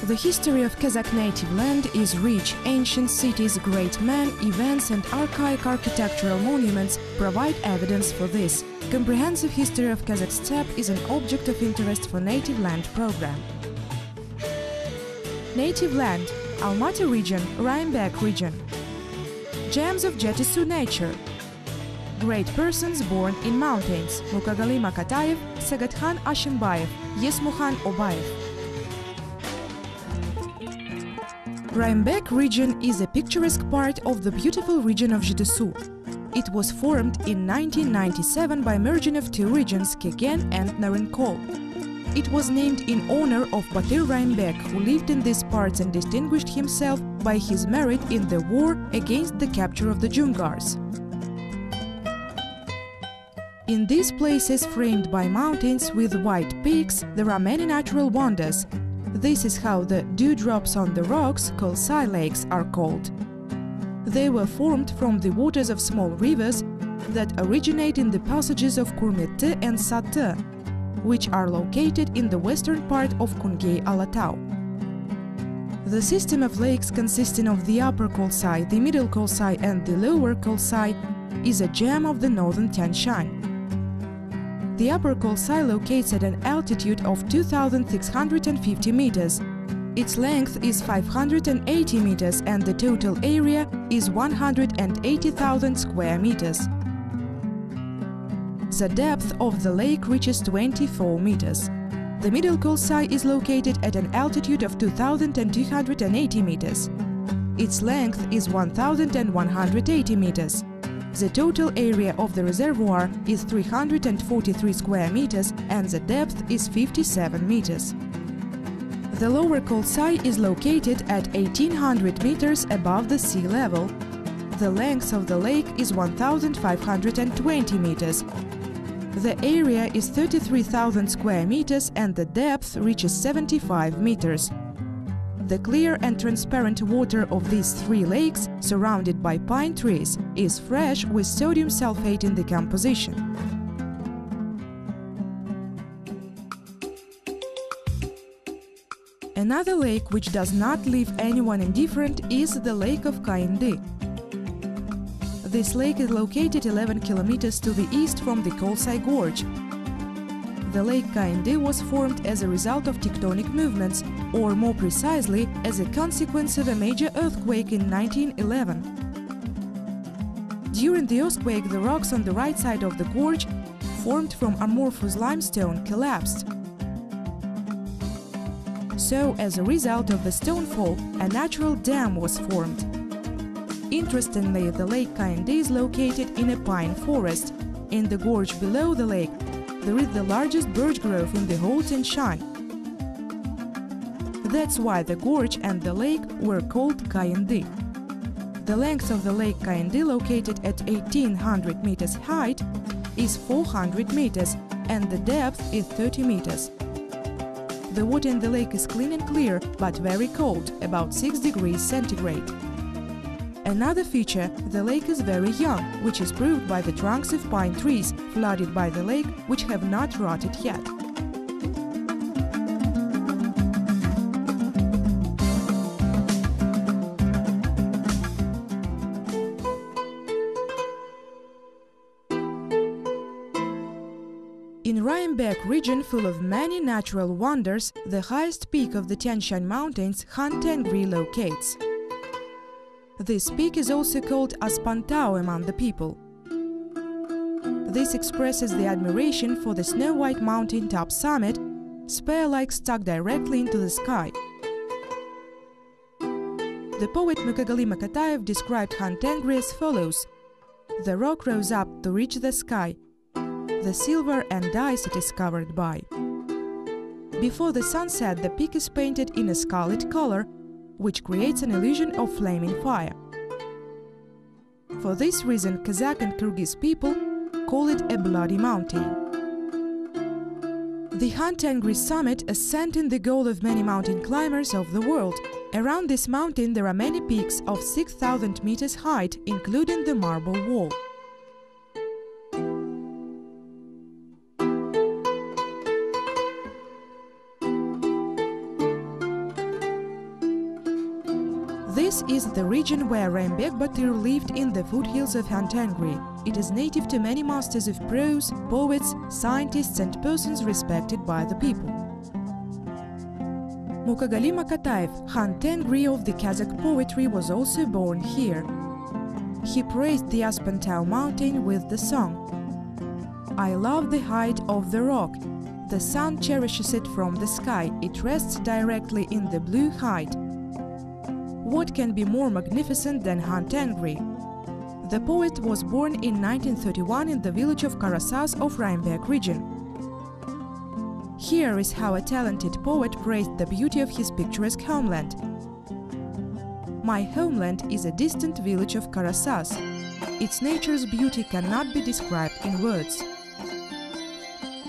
The history of Kazakh native land is rich. Ancient cities, great men, events and archaic architectural monuments provide evidence for this. Comprehensive history of Kazakh steppe is an object of interest for Native Land program. Native land: Almaty region, Raimbek region. Gems of Zhetysu nature. Great persons born in mountains: Mukagali Makatayev, Sagathan Ashimbayev, Yesmukhan Obayev. Raimbek region is a picturesque part of the beautiful region of Zhetysu. It was formed in 1997 by merging of two regions, Kegen and Narenkol. It was named in honor of Batyr Raimbek, who lived in these parts and distinguished himself by his merit in the war against the capture of the Dzungars. In these places, framed by mountains with white peaks, there are many natural wonders. This is how the dewdrops on the rocks, kolsai lakes, are called. They were formed from the waters of small rivers that originate in the passages of Kurmete and Satı, which are located in the western part of Kungey-Alatau. The system of lakes consisting of the upper kolsai, the middle kolsai and the lower kolsai is a gem of the northern Tian Shan. The upper kolsai locates at an altitude of 2,650 meters. Its length is 580 meters and the total area is 180,000 square meters. The depth of the lake reaches 24 meters. The middle kolsai is located at an altitude of 2,280 meters. Its length is 1,180 meters. The total area of the reservoir is 343 square meters and the depth is 57 meters. The lower kolsai is located at 1,800 meters above the sea level. The length of the lake is 1,520 meters. The area is 33,000 square meters and the depth reaches 75 meters. The clear and transparent water of these three lakes, surrounded by pine trees, is fresh with sodium sulfate in the composition. Another lake which does not leave anyone indifferent is the lake of Kayindi. This lake is located 11 kilometers to the east from the Kolsai Gorge. The lake Kayindi was formed as a result of tectonic movements, or more precisely, as a consequence of a major earthquake in 1911. During the earthquake, the rocks on the right side of the gorge, formed from amorphous limestone, collapsed. So, as a result of the stonefall, a natural dam was formed. Interestingly, the lake Kayindi is located in a pine forest. In the gorge below the lake, there is the largest birch grove in the whole Tian Shan. That's why the gorge and the lake were called Kayindi. The length of the lake Kayindi, located at 1,800 meters height, is 400 meters and the depth is 30 meters. The water in the lake is clean and clear, but very cold, about 6 degrees centigrade. Another feature, the lake is very young, which is proved by the trunks of pine trees flooded by the lake, which have not rotted yet. In Raimbek region, full of many natural wonders, the highest peak of the Tian Shan Mountains, Han Tengri, locates. This peak is also called Aspantao among the people. This expresses the admiration for the snow-white mountain-top summit, spear-like stuck directly into the sky. The poet Mukagali Makatayev described Han Tengri as follows: "The rock rose up to reach the sky. The silver and ice it is covered by. Before the sunset, the peak is painted in a scarlet color, which creates an illusion of flaming fire. For this reason, Kazakh and Kyrgyz people call it a bloody mountain." The Han Tengri summit ascending the goal of many mountain climbers of the world. Around this mountain there are many peaks of 6,000 meters height, including the Marble Wall. This is the region where Raimbek Batyr lived in the foothills of Han Tengri. It is native to many masters of prose, poets, scientists and persons respected by the people. Mukagali Makataev, Han Tengri of the Kazakh poetry, was also born here. He praised the Aspantau mountain with the song, "I love the height of the rock. The sun cherishes it from the sky. It rests directly in the blue height." What can be more magnificent than Han Tengri? The poet was born in 1931 in the village of Karasas of Raimbek region. Here is how a talented poet praised the beauty of his picturesque homeland. "My homeland is a distant village of Karasas. Its nature's beauty cannot be described in words."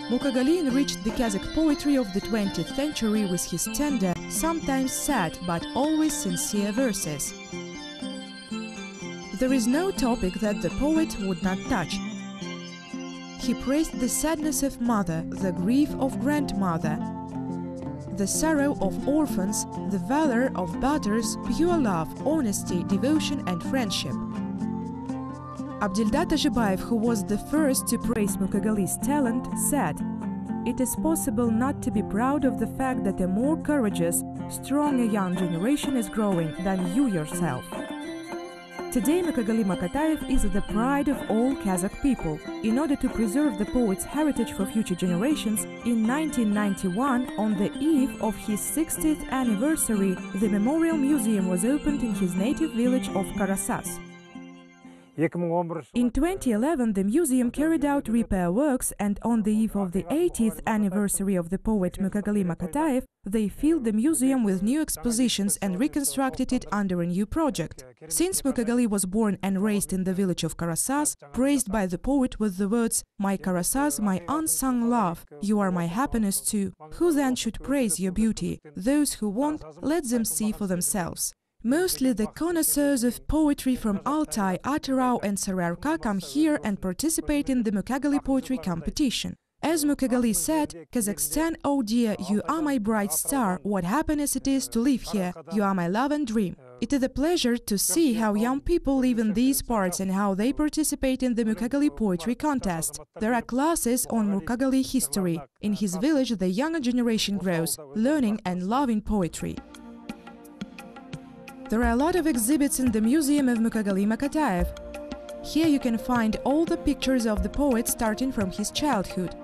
Mukagali enriched the Kazakh poetry of the 20th century with his tender, sometimes sad but always sincere verses. There is no topic that the poet would not touch. He praised the sadness of mother, the grief of grandmother, the sorrow of orphans, the valor of daughters, pure love, honesty, devotion and friendship. Abdildat Ajibayev, who was the first to praise Mukagali's talent, said, "It is possible not to be proud of the fact that a more courageous, strong young generation is growing than you yourself." Today, Mukagali Makataev is the pride of all Kazakh people. In order to preserve the poet's heritage for future generations, in 1991, on the eve of his 60th anniversary, the Memorial Museum was opened in his native village of Karasas. In 2011, the museum carried out repair works, and on the eve of the 80th anniversary of the poet Mukagali Makataev, they filled the museum with new expositions and reconstructed it under a new project. Since Mukagali was born and raised in the village of Karasas, praised by the poet with the words, "My Karasas, my unsung love, you are my happiness too. Who then should praise your beauty? Those who want, let them see for themselves." Mostly the connoisseurs of poetry from Altai, Atarau and Sararka come here and participate in the Mukagali poetry competition. As Mukagali said, "Kazakhstan, oh dear, you are my bright star, what happiness it is to live here, you are my love and dream." It is a pleasure to see how young people live in these parts and how they participate in the Mukagali poetry contest. There are classes on Mukagali history. In his village, the younger generation grows, learning and loving poetry. There are a lot of exhibits in the Museum of Mukagali Makataev. Here you can find all the pictures of the poet starting from his childhood.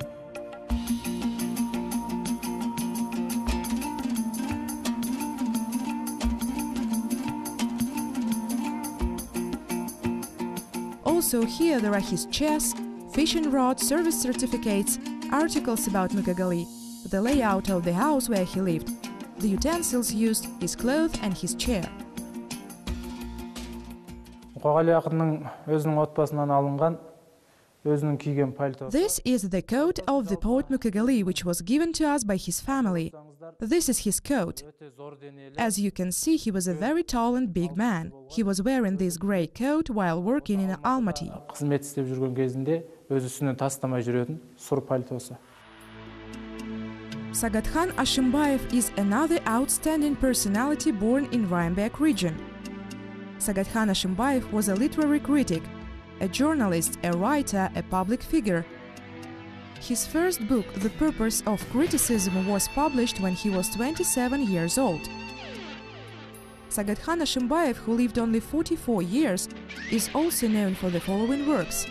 Also here there are his chess, fishing rod, service certificates, articles about Mukagali, the layout of the house where he lived, the utensils used, his clothes and his chair. This is the coat of the poet Mukagali, which was given to us by his family. This is his coat. As you can see, he was a very tall and big man. He was wearing this grey coat while working in Almaty. Sagadkhan Ashimbayev is another outstanding personality born in Raimbek region. Sagadkhan Ashimbayev was a literary critic, a journalist, a writer, a public figure. His first book, The Purpose of Criticism, was published when he was 27 years old. Sagadkhan Ashimbayev, who lived only 44 years, is also known for the following works: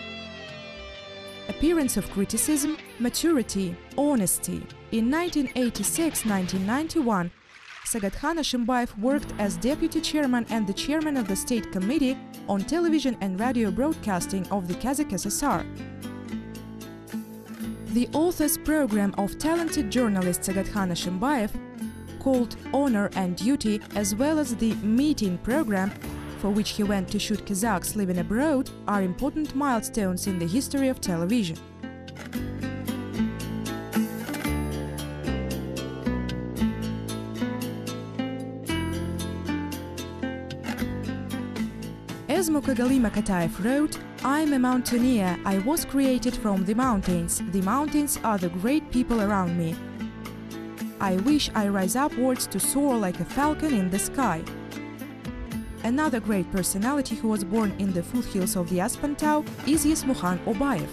Appearance of Criticism, Maturity, Honesty. In 1986-1991, Sagadkhan Ashimbayev worked as deputy chairman and the chairman of the State Committee on Television and Radio Broadcasting of the Kazakh SSR. The author's program of talented journalist Sagadkhan Ashimbayev, called Honor and Duty, as well as the Meeting program, for which he went to shoot Kazakhs living abroad, are important milestones in the history of television. As Mukagali Makataev wrote, "I am a mountaineer, I was created from the mountains are the great people around me. I wish I rise upwards to soar like a falcon in the sky." Another great personality who was born in the foothills of the Aspantau is Yesmukhan Obayev.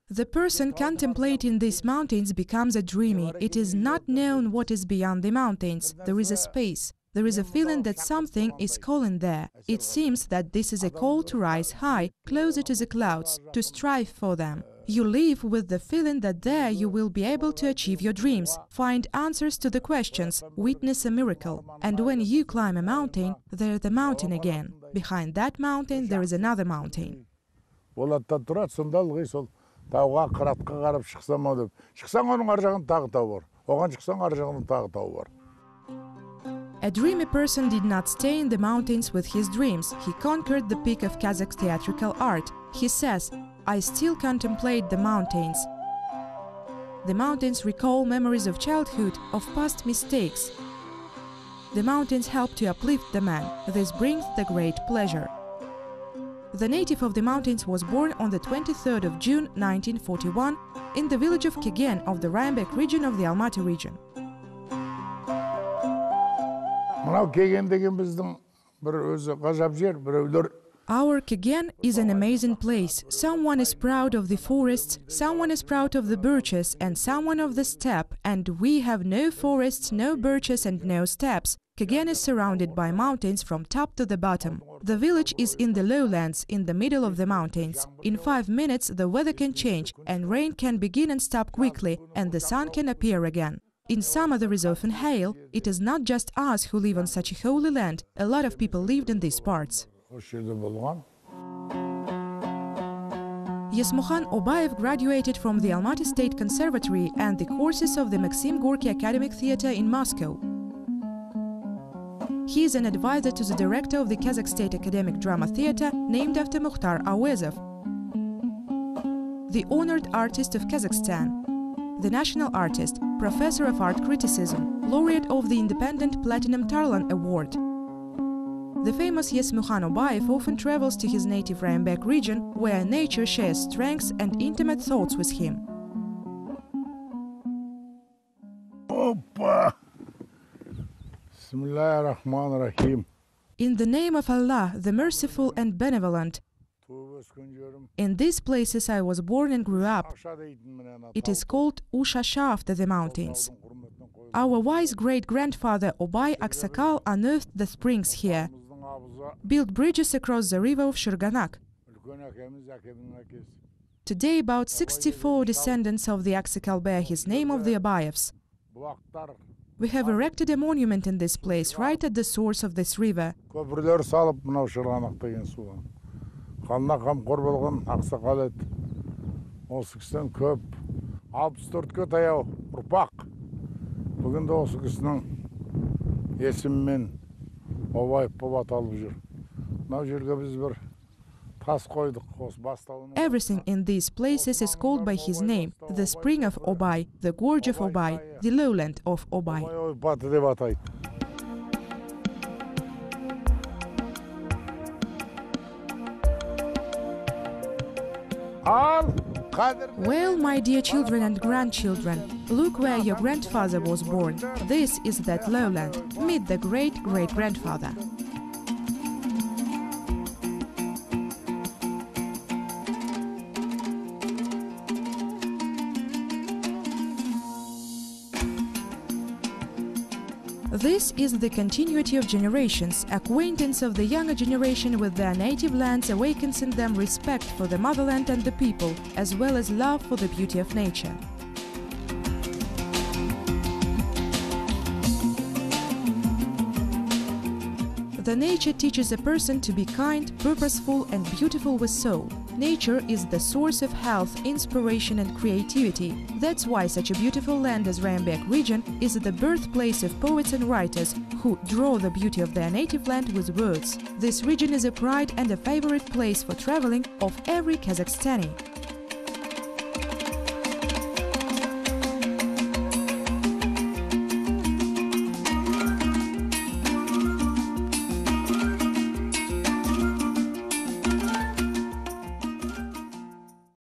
The person contemplating these mountains becomes a dreamy. It is not known what is beyond the mountains. There is a space. There is a feeling that something is calling there. It seems that this is a call to rise high, closer to the clouds, to strive for them. You live with the feeling that there you will be able to achieve your dreams, find answers to the questions, witness a miracle. And when you climb a mountain, there is the mountain again. Behind that mountain, there is another mountain. A dreamy person did not stay in the mountains with his dreams. He conquered the peak of Kazakh theatrical art. He says, "I still contemplate the mountains. The mountains recall memories of childhood, of past mistakes. The mountains help to uplift the man. This brings the great pleasure." The native of the mountains was born on the 23rd of June 1941 in the village of Kegen of the Rhinebeck region of the Almaty region. Our Kegen is an amazing place. Someone is proud of the forests, someone is proud of the birches, and someone of the steppe, and we have no forests, no birches, and no steppes. Kegen is surrounded by mountains from top to the bottom. The village is in the lowlands, in the middle of the mountains. In 5 minutes the weather can change, and rain can begin and stop quickly, and the sun can appear again. In summer there is often hail. It is not just us who live on such a holy land. A lot of people lived in these parts. Yesmukhan Obayev graduated from the Almaty State Conservatory and the courses of the Maxim Gorky Academic Theatre in Moscow. He is an advisor to the director of the Kazakh State Academic Drama Theatre, named after Mukhtar Awezov, the honored artist of Kazakhstan, the national artist, professor of art criticism, laureate of the Independent Platinum Tarlan Award. The famous Yesmukhan Obayev often travels to his native Rhinebeck region, where nature shares strengths and intimate thoughts with him. In the name of Allah, the Merciful and Benevolent. In these places I was born and grew up. It is called Ushasha, after the mountains. Our wise great-grandfather Obay Aksakal unearthed the springs here, built bridges across the river of Shirganak. Today about 64 descendants of the Aksakal bear his name of the Obayevs. We have erected a monument in this place, right at the source of this river. Everything in these places is called by his name: the spring of Obay, the gorge of Obay, the lowland of Obay. Well, my dear children and grandchildren, look where your grandfather was born. This is that lowland. Meet the great-great-grandfather. This is the continuity of generations. Acquaintance of the younger generation with their native lands awakens in them respect for the motherland and the people, as well as love for the beauty of nature. The nature teaches a person to be kind, purposeful and beautiful with soul. Nature is the source of health, inspiration and creativity. That's why such a beautiful land as Rhinebeck region is the birthplace of poets and writers who draw the beauty of their native land with words. This region is a pride and a favorite place for traveling of every Kazakhstani.